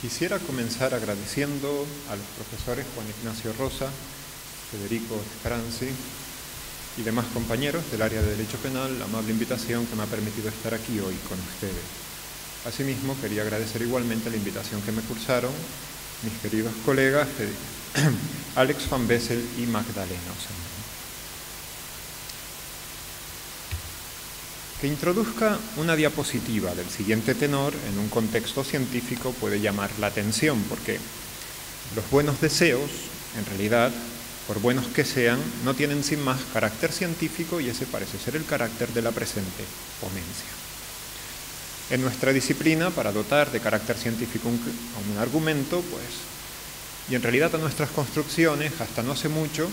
Quisiera comenzar agradeciendo a los profesores Juan Ignacio Rosa, Federico Speranzi y demás compañeros del área de Derecho Penal la amable invitación que me ha permitido estar aquí hoy con ustedes. Asimismo, quería agradecer igualmente la invitación que me cursaron mis queridos colegas Alex Van Bessel y Magdalena Ossandón. Que introduzca una diapositiva del siguiente tenor en un contexto científico puede llamar la atención, porque los buenos deseos, en realidad, por buenos que sean, no tienen sin más carácter científico y ese parece ser el carácter de la presente ponencia. En nuestra disciplina, para dotar de carácter científico a un argumento, y en realidad a nuestras construcciones, hasta no hace mucho,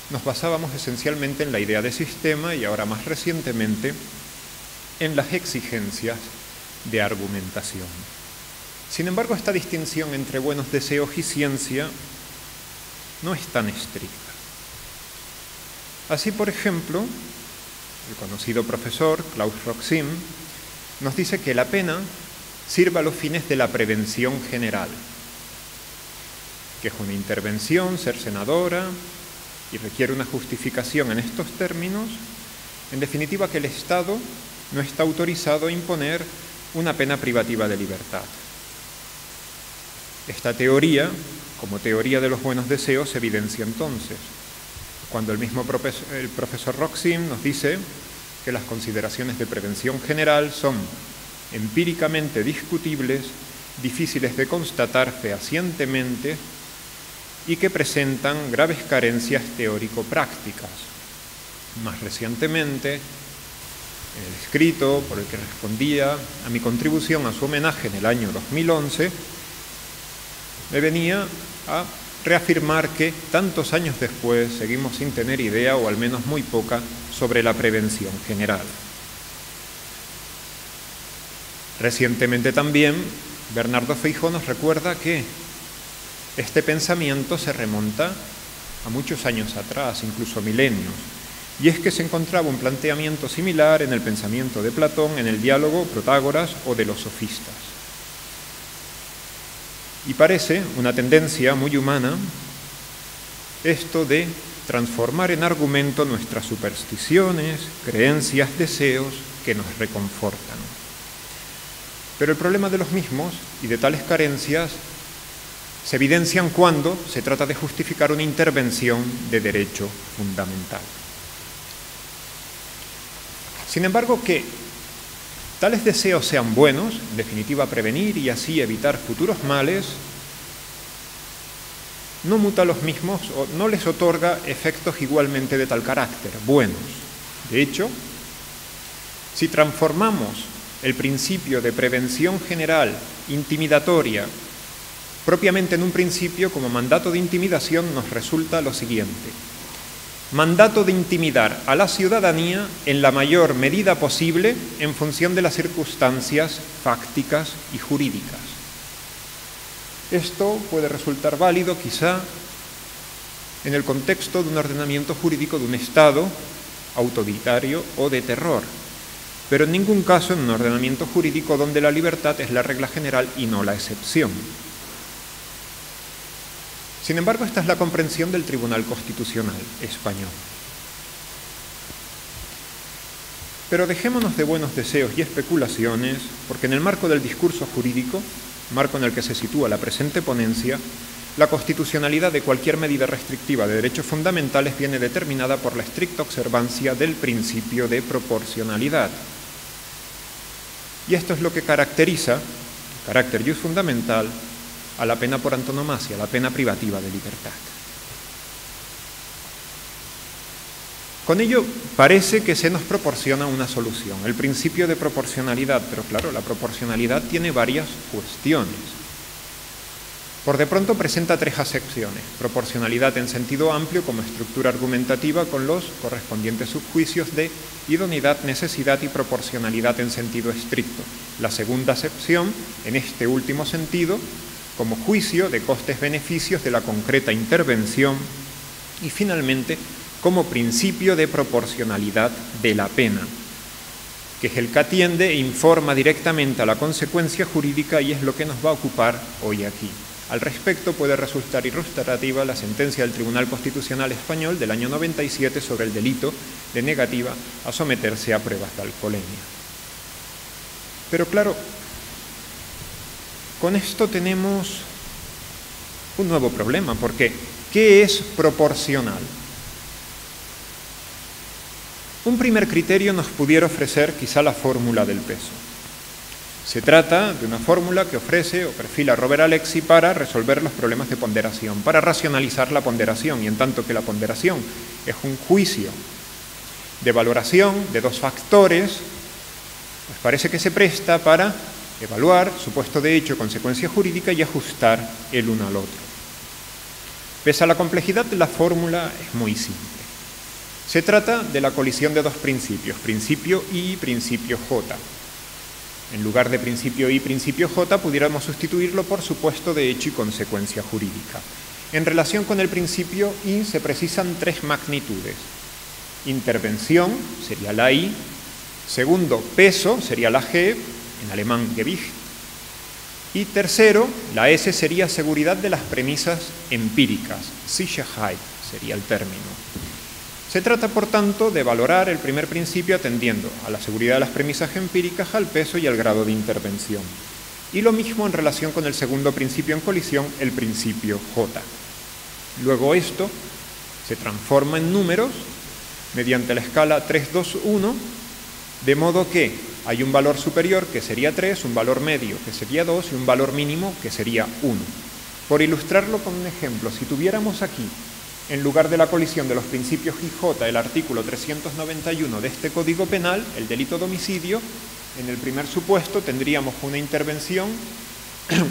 nos basábamos esencialmente en la idea de sistema y ahora más recientemente en las exigencias de argumentación. Sin embargo, esta distinción entre buenos deseos y ciencia no es tan estricta. Así, por ejemplo, el conocido profesor Klaus Roxin nos dice que la pena sirve a los fines de la prevención general, que es una intervención cercenadora y requiere una justificación en estos términos, en definitiva que el Estado no está autorizado a imponer una pena privativa de libertad. Esta teoría, como teoría de los buenos deseos, se evidencia entonces cuando el profesor Roxin nos dice que las consideraciones de prevención general son empíricamente discutibles, difíciles de constatar fehacientemente y que presentan graves carencias teórico-prácticas. Más recientemente, en el escrito por el que respondía a mi contribución a su homenaje en el año 2011, me venía a reafirmar que tantos años después seguimos sin tener idea, o al menos muy poca, sobre la prevención general. Recientemente también, Bernardo Feijó nos recuerda que este pensamiento se remonta a muchos años atrás, incluso milenios, y es que se encontraba un planteamiento similar en el pensamiento de Platón, en el diálogo Protágoras o de los sofistas. Y parece una tendencia muy humana esto de transformar en argumento nuestras supersticiones, creencias, deseos que nos reconfortan. Pero el problema de los mismos y de tales carencias se evidencian cuando se trata de justificar una intervención de derecho fundamental. Sin embargo, que tales deseos sean buenos, en definitiva prevenir y así evitar futuros males, no muta a los mismos o no les otorga efectos igualmente de tal carácter, buenos. De hecho, si transformamos el principio de prevención general intimidatoria propiamente en un principio como mandato de intimidación, nos resulta lo siguiente: mandato de intimidar a la ciudadanía en la mayor medida posible en función de las circunstancias fácticas y jurídicas. Esto puede resultar válido quizá en el contexto de un ordenamiento jurídico de un Estado autoritario o de terror, pero en ningún caso en un ordenamiento jurídico donde la libertad es la regla general y no la excepción. Sin embargo, esta es la comprensión del Tribunal Constitucional español. Pero dejémonos de buenos deseos y especulaciones, porque en el marco del discurso jurídico, marco en el que se sitúa la presente ponencia, la constitucionalidad de cualquier medida restrictiva de derechos fundamentales viene determinada por la estricta observancia del principio de proporcionalidad. Y esto es lo que caracteriza, el carácter jus fundamental, a la pena por antonomasia, la pena privativa de libertad. Con ello parece que se nos proporciona una solución, el principio de proporcionalidad, pero claro, la proporcionalidad tiene varias cuestiones. Por de pronto presenta tres acepciones: proporcionalidad en sentido amplio como estructura argumentativa con los correspondientes subjuicios de idoneidad, necesidad y proporcionalidad en sentido estricto. La segunda acepción, en este último sentido, como juicio de costes-beneficios de la concreta intervención y finalmente como principio de proporcionalidad de la pena. que es el que atiende e informa directamente a la consecuencia jurídica y es lo que nos va a ocupar hoy aquí. Al respecto puede resultar ilustrativa la sentencia del Tribunal Constitucional Español del año 97 sobre el delito de negativa a someterse a pruebas de alcoholemia. Pero claro, con esto tenemos un nuevo problema, porque ¿qué es proporcional? Un primer criterio nos pudiera ofrecer quizá la fórmula del peso. Se trata de una fórmula que ofrece o perfila Robert Alexy para resolver los problemas de ponderación, para racionalizar la ponderación, y en tanto que la ponderación es un juicio de valoración de dos factores, pues parece que se presta para evaluar supuesto de hecho, consecuencia jurídica y ajustar el uno al otro. Pese a la complejidad de la fórmula, es muy simple. Se trata de la colisión de dos principios, principio I y principio J. En lugar de principio I, principio J, pudiéramos sustituirlo por supuesto de hecho y consecuencia jurídica. En relación con el principio I se precisan tres magnitudes. Intervención sería la I, segundo, peso sería la G, en alemán Gewicht, y tercero, la S sería seguridad de las premisas empíricas, Sicherheit sería el término. Se trata, por tanto, de valorar el primer principio atendiendo a la seguridad de las premisas empíricas, al peso y al grado de intervención. Y lo mismo en relación con el segundo principio en colisión, el principio J. Luego esto se transforma en números mediante la escala 3, 2, 1, de modo que hay un valor superior que sería 3, un valor medio que sería 2 y un valor mínimo que sería 1. Por ilustrarlo con un ejemplo, si tuviéramos aquí, en lugar de la colisión de los principios I y J, el artículo 391 de este Código Penal, el delito de homicidio, en el primer supuesto tendríamos una intervención,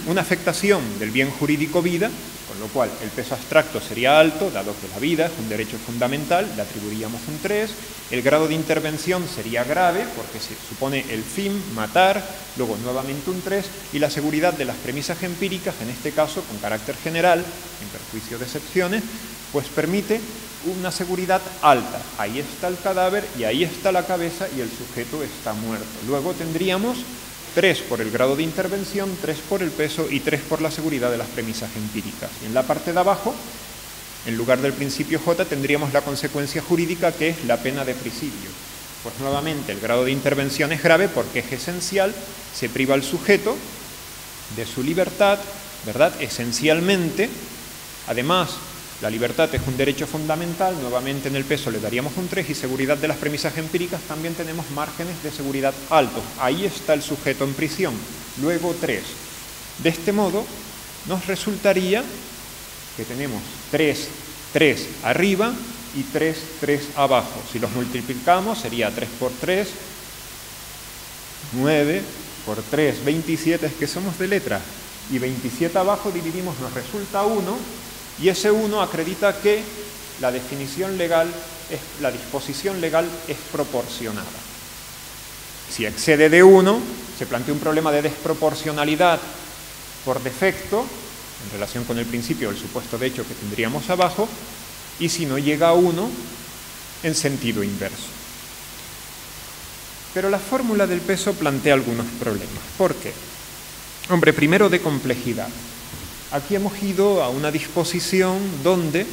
una afectación del bien jurídico vida, con lo cual el peso abstracto sería alto, dado que la vida es un derecho fundamental, le atribuiríamos un 3, el grado de intervención sería grave, porque se supone el fin, matar, luego nuevamente un 3, y la seguridad de las premisas empíricas, en este caso con carácter general, en perjuicio de excepciones, pues permite una seguridad alta. Ahí está el cadáver y ahí está la cabeza y el sujeto está muerto. Luego tendríamos 3 por el grado de intervención, 3 por el peso y 3 por la seguridad de las premisas empíricas. Y en la parte de abajo, en lugar del principio J, tendríamos la consecuencia jurídica, que es la pena de presidio. Pues nuevamente el grado de intervención es grave porque es esencial, se priva al sujeto de su libertad, ¿verdad? Esencialmente, además, la libertad es un derecho fundamental, nuevamente en el peso le daríamos un 3 y seguridad de las premisas empíricas también tenemos márgenes de seguridad altos. Ahí está el sujeto en prisión, luego 3. De este modo nos resultaría que tenemos 3 arriba y 3 abajo. Si los multiplicamos sería 3 por 3, 9 por 3, 27, es que somos de letra, y 27 abajo dividimos, nos resulta 1, y ese 1 acredita que la definición legal, la disposición legal es proporcionada. Si excede de 1, se plantea un problema de desproporcionalidad por defecto, en relación con el principio del supuesto de hecho que tendríamos abajo, y si no llega a 1, en sentido inverso. Pero la fórmula del peso plantea algunos problemas. ¿Por qué? Hombre, primero de complejidad. Aquí hemos ido a una disposición donde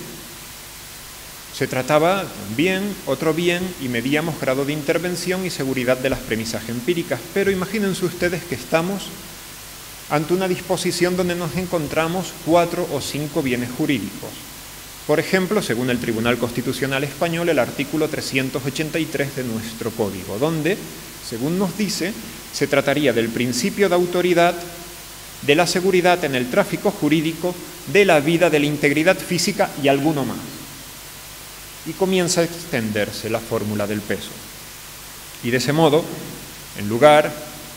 se trataba de un bien, otro bien, y medíamos grado de intervención y seguridad de las premisas empíricas. Pero imagínense ustedes que estamos ante una disposición donde nos encontramos 4 o 5 bienes jurídicos. Por ejemplo, según el Tribunal Constitucional Español, el artículo 383 de nuestro Código, donde, según nos dice, se trataría del principio de autoridad, de la seguridad en el tráfico jurídico, de la vida, de la integridad física y alguno más. Y comienza a extenderse la fórmula del peso. Y de ese modo, en lugar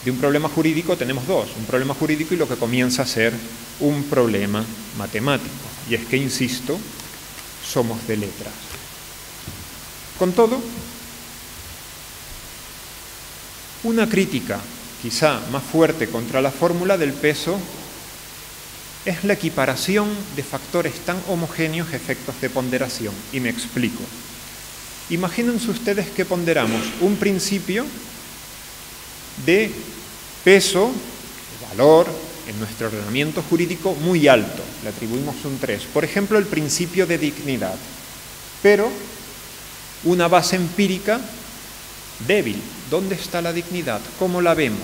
de un problema jurídico, tenemos dos. Un problema jurídico y lo que comienza a ser un problema matemático. Y es que, insisto, somos de letras. Con todo, una crítica quizá más fuerte contra la fórmula del peso es la equiparación de factores tan homogéneos a efectos de ponderación. Y me explico. Imagínense ustedes que ponderamos un principio de peso, de valor, en nuestro ordenamiento jurídico muy alto. Le atribuimos un 3. Por ejemplo, el principio de dignidad. Pero una base empírica débil. ¿Dónde está la dignidad? ¿Cómo la vemos?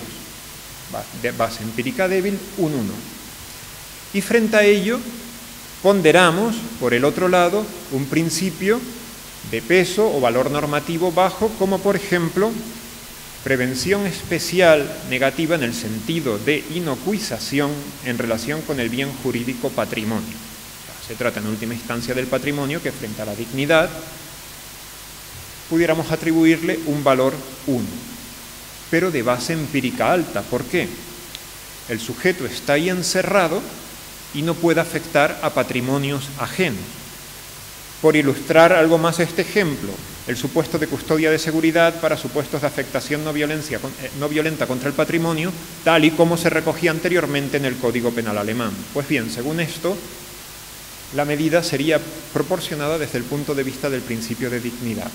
Base empírica débil, un 1. Y frente a ello, ponderamos, por el otro lado, un principio de peso o valor normativo bajo, como por ejemplo, prevención especial negativa en el sentido de inocuización en relación con el bien jurídico patrimonio. Se trata en última instancia del patrimonio que frente a la dignidad pudiéramos atribuirle un valor 1, pero de base empírica alta. ¿Por qué? El sujeto está ahí encerrado y no puede afectar a patrimonios ajenos. Por ilustrar algo más este ejemplo, el supuesto de custodia de seguridad para supuestos de afectación no violenta contra el patrimonio, tal y como se recogía anteriormente en el Código Penal alemán. Pues bien, según esto, la medida sería proporcionada desde el punto de vista del principio de dignidad.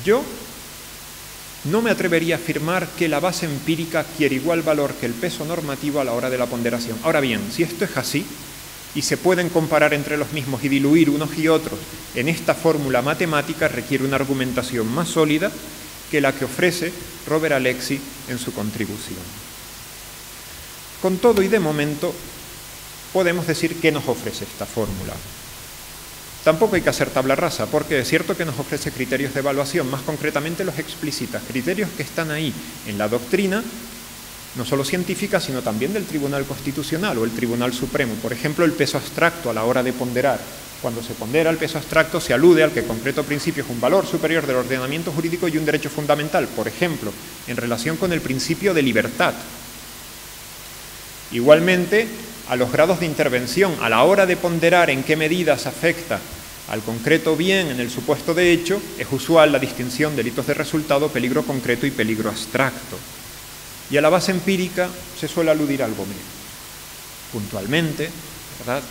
Yo no me atrevería a afirmar que la base empírica adquiere igual valor que el peso normativo a la hora de la ponderación. Ahora bien, si esto es así, y se pueden comparar entre los mismos y diluir unos y otros en esta fórmula matemática, requiere una argumentación más sólida que la que ofrece Robert Alexy en su contribución. Con todo y de momento, podemos decir qué nos ofrece esta fórmula. Tampoco hay que hacer tabla rasa, porque es cierto que nos ofrece criterios de evaluación, más concretamente los explicita, criterios que están ahí en la doctrina, no solo científica, sino también del Tribunal Constitucional o el Tribunal Supremo. Por ejemplo, el peso abstracto a la hora de ponderar. Cuando se pondera el peso abstracto se alude al que concreto principio es un valor superior del ordenamiento jurídico y un derecho fundamental, por ejemplo, en relación con el principio de libertad. Igualmente, a los grados de intervención, a la hora de ponderar en qué medidas afecta al concreto bien en el supuesto de hecho, es usual la distinción delitos de resultado, peligro concreto y peligro abstracto. Y a la base empírica se suele aludir algo menos. Puntualmente, ¿verdad?,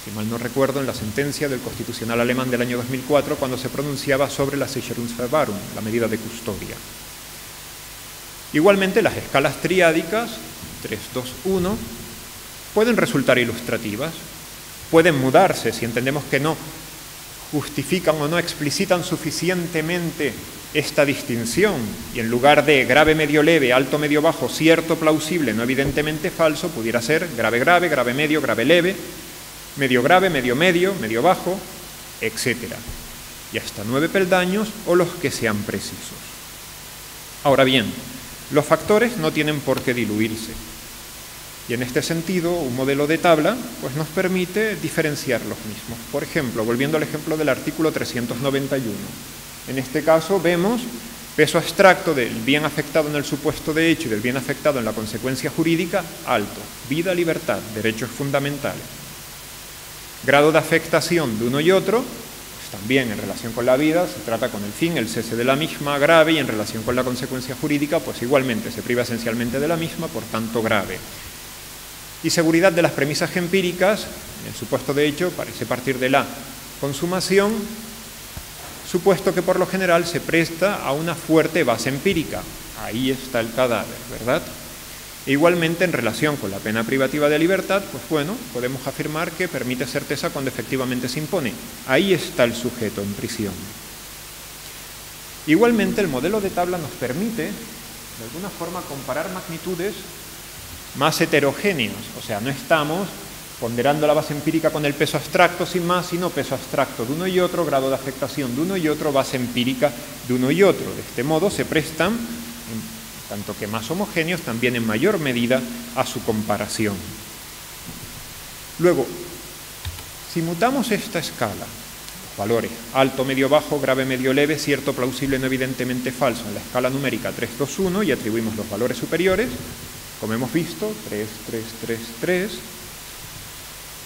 si mal no recuerdo, en la sentencia del Constitucional alemán del año 2004, cuando se pronunciaba sobre la Sicherungsverwahrung, la medida de custodia. Igualmente, las escalas triádicas, 3, 2, 1, pueden resultar ilustrativas, pueden mudarse si entendemos que no justifican o no explicitan suficientemente esta distinción y en lugar de grave medio leve, alto medio bajo, cierto plausible, no evidentemente falso, pudiera ser grave grave, grave medio, grave leve, medio grave, medio medio, medio bajo, etc. Y hasta 9 peldaños o los que sean precisos. Ahora bien, los factores no tienen por qué diluirse. Y en este sentido, un modelo de tabla pues, nos permite diferenciar los mismos. Por ejemplo, volviendo al ejemplo del artículo 391. En este caso vemos peso abstracto del bien afectado en el supuesto de hecho y del bien afectado en la consecuencia jurídica, alto. Vida, libertad, derechos fundamentales. Grado de afectación de uno y otro, pues también en relación con la vida, se trata con el fin, el cese de la misma, grave, y en relación con la consecuencia jurídica, pues igualmente se priva esencialmente de la misma, por tanto grave. Y seguridad de las premisas empíricas, en el supuesto de hecho, parece partir de la consumación, supuesto que por lo general se presta a una fuerte base empírica. Ahí está el cadáver, ¿verdad? E igualmente, en relación con la pena privativa de libertad, pues bueno, podemos afirmar que permite certeza cuando efectivamente se impone. Ahí está el sujeto en prisión. Igualmente, el modelo de tabla nos permite, de alguna forma, comparar magnitudes más heterogéneos, o sea, no estamos ponderando la base empírica con el peso abstracto sin más, sino peso abstracto de uno y otro, grado de afectación de uno y otro, base empírica de uno y otro. De este modo se prestan, tanto que más homogéneos, también en mayor medida a su comparación. Luego, si mutamos esta escala, los valores alto, medio, bajo, grave, medio, leve, cierto, plausible, no evidentemente falso, en la escala numérica 3, 2, 1 y atribuimos los valores superiores, como hemos visto, 3, 3, 3, 3.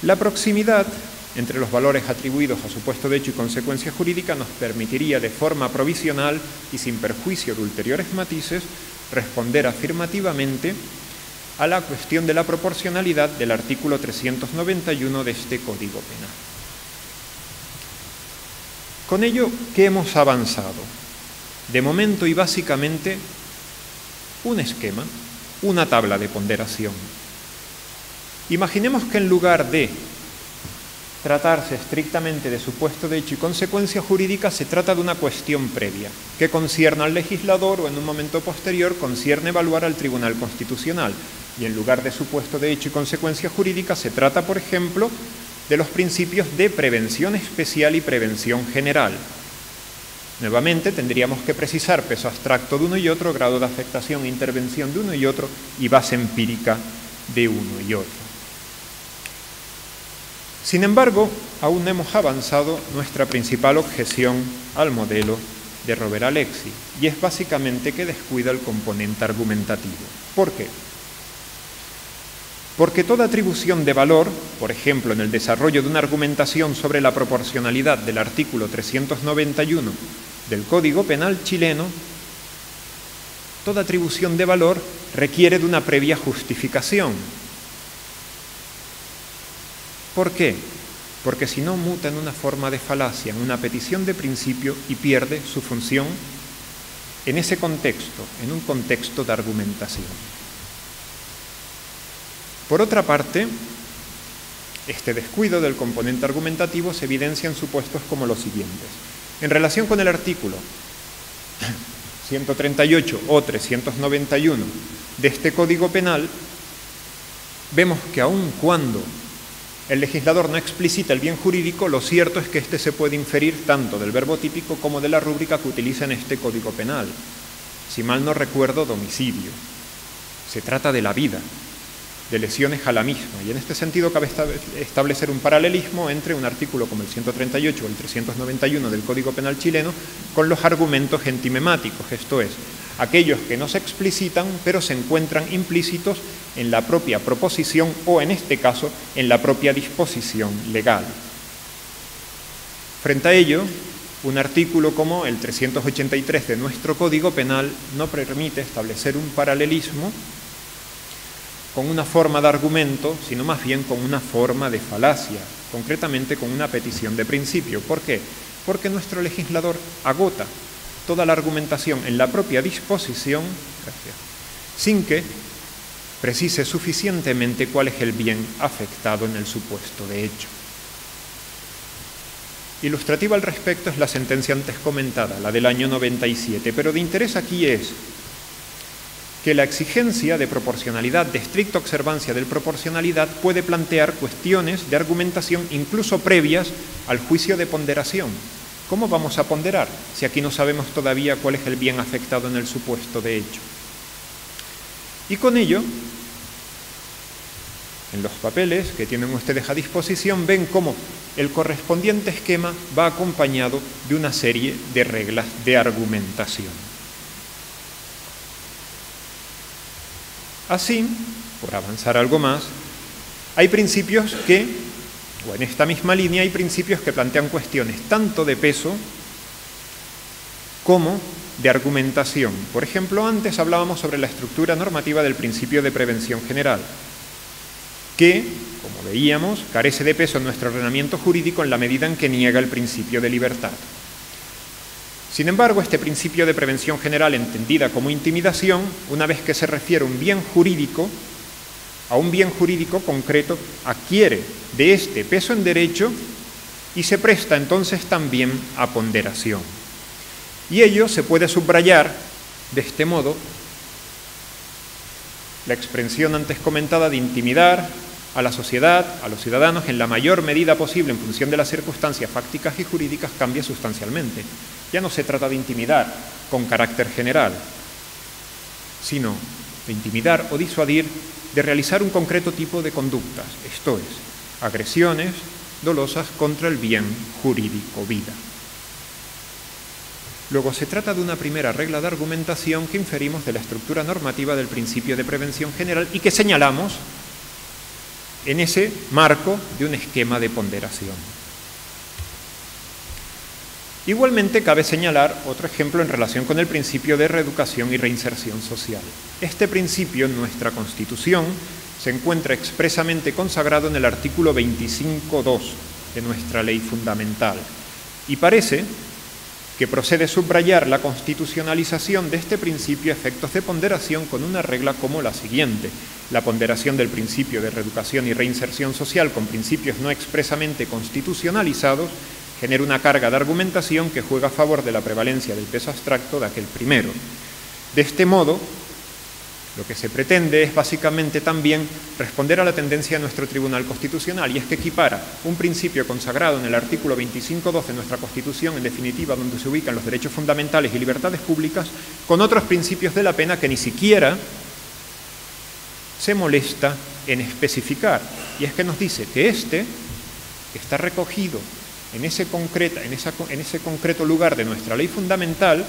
La proximidad entre los valores atribuidos a supuesto de hecho y consecuencia jurídica nos permitiría de forma provisional y sin perjuicio de ulteriores matices responder afirmativamente a la cuestión de la proporcionalidad del artículo 391 de este Código Penal. Con ello, ¿qué hemos avanzado? de momento y básicamente un esquema, una tabla de ponderación. Imaginemos que en lugar de tratarse estrictamente de supuesto de hecho y consecuencia jurídica, se trata de una cuestión previa, que concierne al legislador o en un momento posterior concierne evaluar al Tribunal Constitucional. Y en lugar de supuesto de hecho y consecuencia jurídica, se trata, por ejemplo, de los principios de prevención especial y prevención general. Nuevamente, tendríamos que precisar peso abstracto de uno y otro, grado de afectación e intervención de uno y otro, y base empírica de uno y otro. Sin embargo, aún no hemos avanzado nuestra principal objeción al modelo de Rovere-Alexi, y es básicamente que descuida el componente argumentativo. ¿Por qué? Porque toda atribución de valor, por ejemplo, en el desarrollo de una argumentación sobre la proporcionalidad del artículo 391 del Código Penal chileno, toda atribución de valor requiere de una previa justificación. ¿Por qué? Porque si no muta en una forma de falacia, en una petición de principio y pierde su función en ese contexto, en un contexto de argumentación. Por otra parte, este descuido del componente argumentativo se evidencia en supuestos como los siguientes. En relación con el artículo 138 o 391 de este Código Penal, vemos que aun cuando el legislador no explicita el bien jurídico, lo cierto es que éste se puede inferir tanto del verbo típico como de la rúbrica que utiliza en este Código Penal. Si mal no recuerdo, de homicidio. Se trata de la vida, de lesiones a la misma, y en este sentido cabe establecer un paralelismo entre un artículo como el 138 o el 391 del Código Penal chileno con los argumentos entimemáticos, esto es, aquellos que no se explicitan pero se encuentran implícitos en la propia proposición o, en este caso, en la propia disposición legal. Frente a ello, un artículo como el 383 de nuestro Código Penal no permite establecer un paralelismo con una forma de argumento, sino más bien con una forma de falacia, concretamente con una petición de principio. ¿Por qué? Porque nuestro legislador agota toda la argumentación en la propia disposición, sin que precise suficientemente cuál es el bien afectado en el supuesto de hecho. Ilustrativa al respecto es la sentencia antes comentada, la del año 97, pero de interés aquí es que la exigencia de proporcionalidad, de estricta observancia de proporcionalidad, puede plantear cuestiones de argumentación incluso previas al juicio de ponderación. ¿Cómo vamos a ponderar si aquí no sabemos todavía cuál es el bien afectado en el supuesto de hecho? Y con ello, en los papeles que tienen ustedes a disposición, ven cómo el correspondiente esquema va acompañado de una serie de reglas de argumentación. Así, por avanzar algo más, hay principios que, o en esta misma línea, hay principios que plantean cuestiones tanto de peso como de argumentación. Por ejemplo, antes hablábamos sobre la estructura normativa del principio de prevención general, que, como veíamos, carece de peso en nuestro ordenamiento jurídico en la medida en que niega el principio de libertad. Sin embargo, este principio de prevención general, entendida como intimidación, una vez que se refiere a un bien jurídico concreto, adquiere de este peso en derecho y se presta entonces también a ponderación. Y ello se puede subrayar de este modo: la expresión antes comentada de intimidar a la sociedad, a los ciudadanos, en la mayor medida posible en función de las circunstancias fácticas y jurídicas, cambia sustancialmente. Ya no se trata de intimidar con carácter general, sino de intimidar o disuadir de realizar un concreto tipo de conductas, esto es, agresiones dolosas contra el bien jurídico, vida. Luego se trata de una primera regla de argumentación que inferimos de la estructura normativa del principio de prevención general y que señalamos en ese marco de un esquema de ponderación. Igualmente cabe señalar otro ejemplo en relación con el principio de reeducación y reinserción social. Este principio en nuestra Constitución se encuentra expresamente consagrado en el artículo 25.2 de nuestra ley fundamental y parece que procede subrayar la constitucionalización de este principio a efectos de ponderación con una regla como la siguiente. La ponderación del principio de reeducación y reinserción social con principios no expresamente constitucionalizados genera una carga de argumentación que juega a favor de la prevalencia del peso abstracto de aquel primero. De este modo, lo que se pretende es básicamente también responder a la tendencia de nuestro Tribunal Constitucional, y es que equipara un principio consagrado en el artículo 25.2 de nuestra Constitución, en definitiva, donde se ubican los derechos fundamentales y libertades públicas, con otros principios de la pena que ni siquiera se molesta en especificar. Y es que nos dice que este está recogido en ese concreto lugar de nuestra ley fundamental,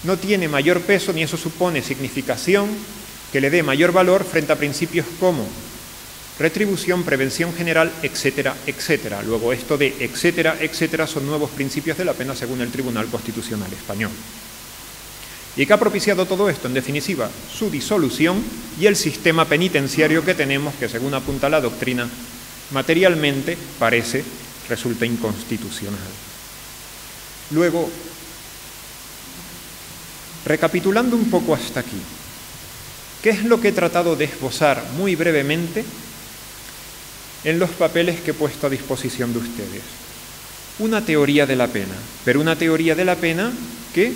no tiene mayor peso ni eso supone significación que le dé mayor valor frente a principios como retribución, prevención general, etcétera, etcétera. Luego esto de etcétera, etcétera son nuevos principios de la pena según el Tribunal Constitucional Español. ¿Y qué ha propiciado todo esto? En definitiva, su disolución y el sistema penitenciario que tenemos, que según apunta la doctrina, materialmente resulta inconstitucional. Luego, recapitulando un poco hasta aquí, ¿qué es lo que he tratado de esbozar muy brevemente en los papeles que he puesto a disposición de ustedes? Una teoría de la pena, pero una teoría de la pena que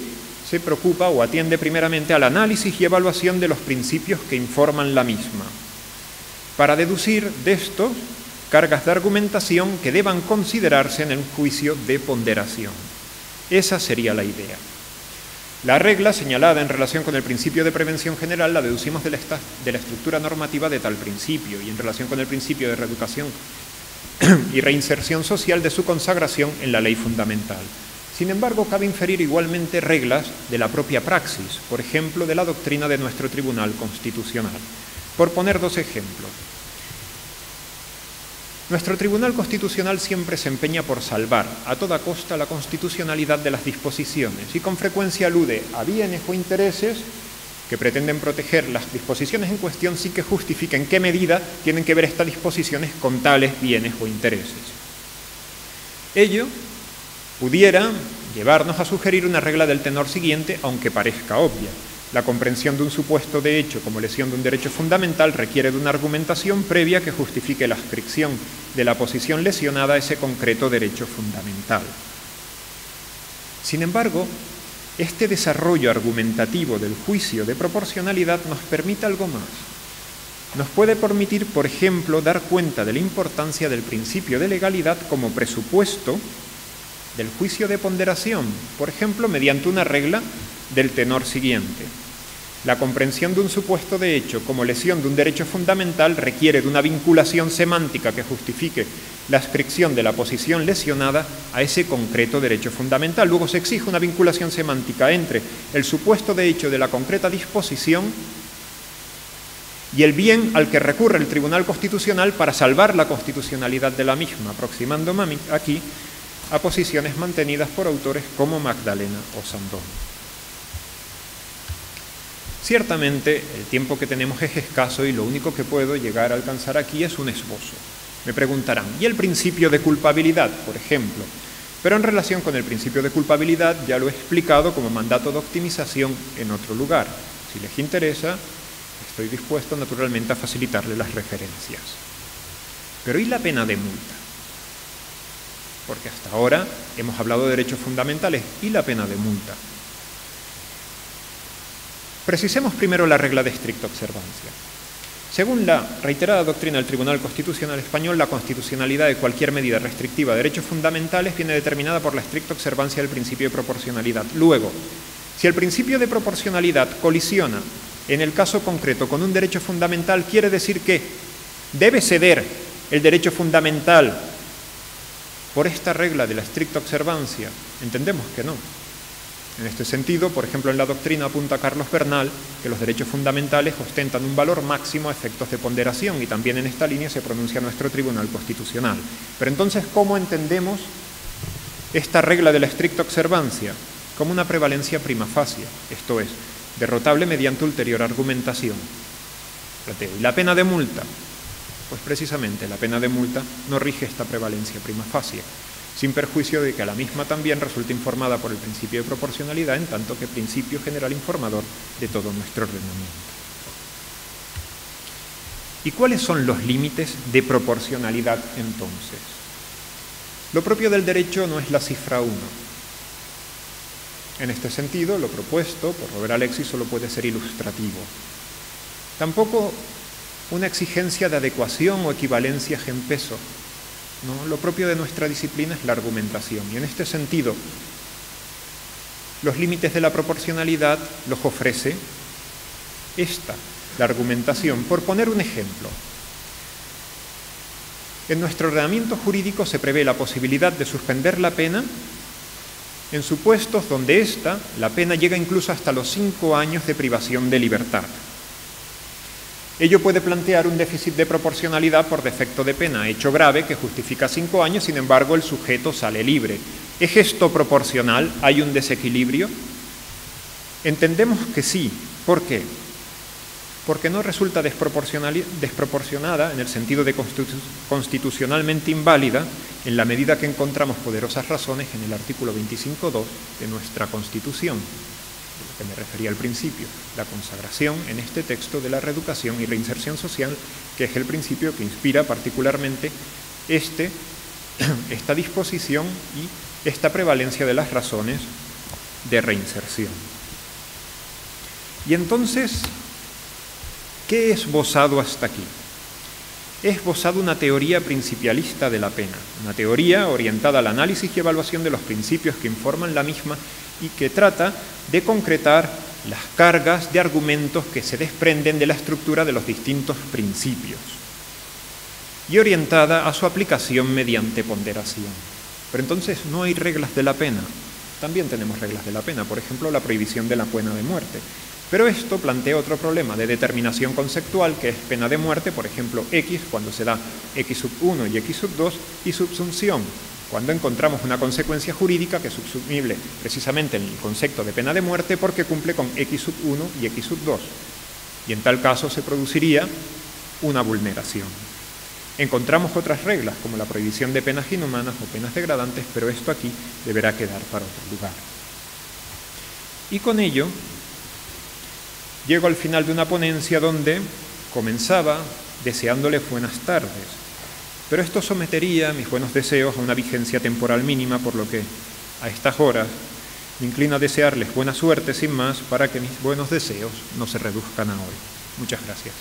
se preocupa o atiende primeramente al análisis y evaluación de los principios que informan la misma, para deducir de estos cargas de argumentación que deban considerarse en el juicio de ponderación. Esa sería la idea. La regla señalada en relación con el principio de prevención general la deducimos de la estructura normativa de tal principio, y en relación con el principio de reeducación y reinserción social de su consagración en la ley fundamental. Sin embargo, cabe inferir igualmente reglas de la propia praxis, por ejemplo, de la doctrina de nuestro Tribunal Constitucional. Por poner dos ejemplos. Nuestro Tribunal Constitucional siempre se empeña por salvar a toda costa la constitucionalidad de las disposiciones y con frecuencia alude a bienes o intereses que pretenden proteger las disposiciones en cuestión sin que justifiquen qué medida tienen que ver estas disposiciones con tales bienes o intereses. Ello pudiera llevarnos a sugerir una regla del tenor siguiente, aunque parezca obvia. La comprensión de un supuesto de hecho como lesión de un derecho fundamental requiere de una argumentación previa que justifique la adscripción de la posición lesionada a ese concreto derecho fundamental. Sin embargo, este desarrollo argumentativo del juicio de proporcionalidad nos permite algo más. Nos puede permitir, por ejemplo, dar cuenta de la importancia del principio de legalidad como presupuesto del juicio de ponderación, por ejemplo, mediante una regla del tenor siguiente. La comprensión de un supuesto de hecho como lesión de un derecho fundamental requiere de una vinculación semántica que justifique la adscripción de la posición lesionada a ese concreto derecho fundamental. Luego se exige una vinculación semántica entre el supuesto de hecho de la concreta disposición y el bien al que recurre el Tribunal Constitucional para salvar la constitucionalidad de la misma, aproximándome aquí a posiciones mantenidas por autores como Magdalena o Sandón. Ciertamente, el tiempo que tenemos es escaso y lo único que puedo llegar a alcanzar aquí es un esbozo. Me preguntarán, ¿y el principio de culpabilidad, por ejemplo? Pero en relación con el principio de culpabilidad ya lo he explicado como mandato de optimización en otro lugar. Si les interesa, estoy dispuesto naturalmente a facilitarle las referencias. Pero ¿y la pena de multa? Porque hasta ahora hemos hablado de derechos fundamentales. ¿Y la pena de multa? Precisemos primero la regla de estricta observancia. Según la reiterada doctrina del Tribunal Constitucional Español, la constitucionalidad de cualquier medida restrictiva de derechos fundamentales viene determinada por la estricta observancia del principio de proporcionalidad. Luego, si el principio de proporcionalidad colisiona en el caso concreto con un derecho fundamental, quiere decir que debe ceder el derecho fundamental por esta regla de la estricta observancia. Entendemos que no. En este sentido, por ejemplo, en la doctrina apunta Carlos Bernal que los derechos fundamentales ostentan un valor máximo a efectos de ponderación, y también en esta línea se pronuncia nuestro Tribunal Constitucional. Pero entonces, ¿cómo entendemos esta regla de la estricta observancia? Como una prevalencia prima facie, esto es, derrotable mediante ulterior argumentación. ¿Y la pena de multa? Pues precisamente la pena de multa no rige esta prevalencia prima facie. sin perjuicio de que a la misma también resulte informada por el principio de proporcionalidad, en tanto que principio general informador de todo nuestro ordenamiento. ¿Y cuáles son los límites de proporcionalidad entonces? Lo propio del derecho no es la cifra 1. En este sentido, lo propuesto por Robert Alexis solo puede ser ilustrativo. Tampoco una exigencia de adecuación o equivalencia gen-peso. ¿No? Lo propio de nuestra disciplina es la argumentación. Y en este sentido, los límites de la proporcionalidad los ofrece la argumentación. Por poner un ejemplo, en nuestro ordenamiento jurídico se prevé la posibilidad de suspender la pena en supuestos donde la pena llega incluso hasta los 5 años de privación de libertad. Ello puede plantear un déficit de proporcionalidad por defecto de pena, hecho grave que justifica 5 años, sin embargo el sujeto sale libre. ¿Es esto proporcional? ¿Hay un desequilibrio? Entendemos que sí. ¿Por qué? Porque no resulta desproporcionada en el sentido de constitucionalmente inválida en la medida que encontramos poderosas razones en el artículo 25.2 de nuestra Constitución, de lo que me refería al principio, la consagración en este texto de la reeducación y reinserción social, que es el principio que inspira particularmente esta disposición y esta prevalencia de las razones de reinserción. Y entonces, ¿qué he esbozado hasta aquí? He esbozado una teoría principialista de la pena, una teoría orientada al análisis y evaluación de los principios que informan la misma y que trata de concretar las cargas de argumentos que se desprenden de la estructura de los distintos principios y orientada a su aplicación mediante ponderación. Pero entonces no hay reglas de la pena. También tenemos reglas de la pena, por ejemplo, la prohibición de la pena de muerte. Pero esto plantea otro problema de determinación conceptual, que es pena de muerte, por ejemplo, X, cuando se da X sub 1 y X sub 2, y subsunción, cuando encontramos una consecuencia jurídica que es subsumible precisamente en el concepto de pena de muerte porque cumple con X sub 1 y X sub 2. Y en tal caso se produciría una vulneración. Encontramos otras reglas, como la prohibición de penas inhumanas o penas degradantes, pero esto aquí deberá quedar para otro lugar. Y con ello llego al final de una ponencia donde comenzaba deseándoles buenas tardes, pero esto sometería mis buenos deseos a una vigencia temporal mínima, por lo que a estas horas me inclino a desearles buena suerte sin más para que mis buenos deseos no se reduzcan a hoy. Muchas gracias.